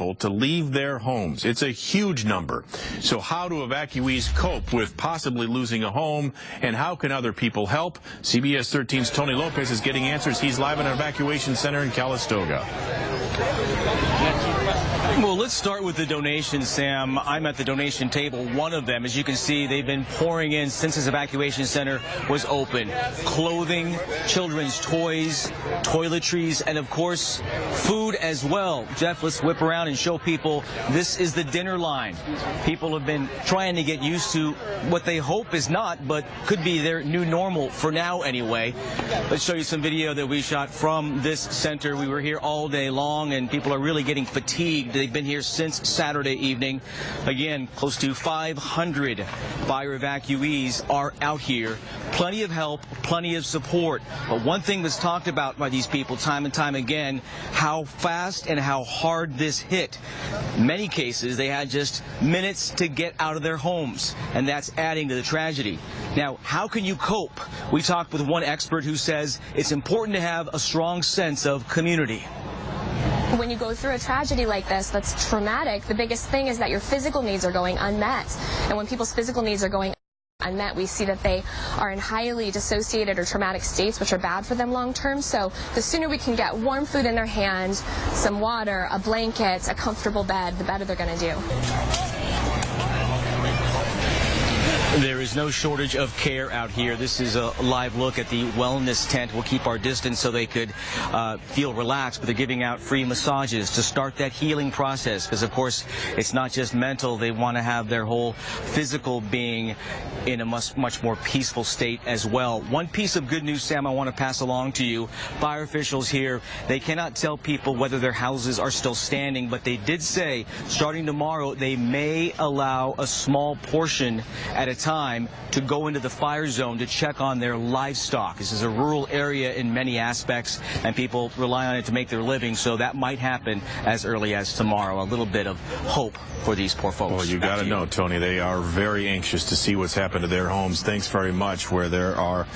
people to leave their homes. It's a huge number. So how do evacuees cope with possibly losing a home, and how can other people help? CBS 13's Tony Lopez is getting answers. He's live at an evacuation center in Calistoga. Well, let's start with the donations, Sam. I'm at the donation table. One of them, as you can see, they've been pouring in since this evacuation center was open. Clothing, children's toys, toiletries, and of course, food as well. Jeff, let's whip around and show people this is the dinner line. People have been trying to get used to what they hope is not, but could be their new normal for now anyway. Let's show you some video that we shot from this center. We were here all day long, and people are really getting fatigued. They've been here since Saturday evening. Again, close to 500 fire evacuees are out here. Plenty of help, plenty of support. But one thing that's talked about by these people time and time again, how fast and how hard this hit. In many cases, they had just minutes to get out of their homes, and that's adding to the tragedy. Now, how can you cope? We talked with one expert who says it's important to have a strong sense of community. When you go through a tragedy like this that's traumatic, the biggest thing is that your physical needs are going unmet. And when people's physical needs are going unmet, we see that they are in highly dissociated or traumatic states, which are bad for them long term. So the sooner we can get warm food in their hand, some water, a blanket, a comfortable bed, the better they're going to do. There is no shortage of care out here. This is a live look at the wellness tent. We'll keep our distance so they could feel relaxed, but they're giving out free massages to start that healing process, because of course it's not just mental. They want to have their whole physical being in a much more peaceful state as well. One piece of good news, Sam, I want to pass along to you. Fire officials here, they cannot tell people whether their houses are still standing, but they did say starting tomorrow they may allow a small portion at a time to go into the fire zone to check on their livestock. This is a rural area in many aspects, and people rely on it to make their living, so that might happen as early as tomorrow. A little bit of hope for these poor folks. Well, you got to know, Tony, they are very anxious to see what's happened to their homes. Thanks very much. Where there are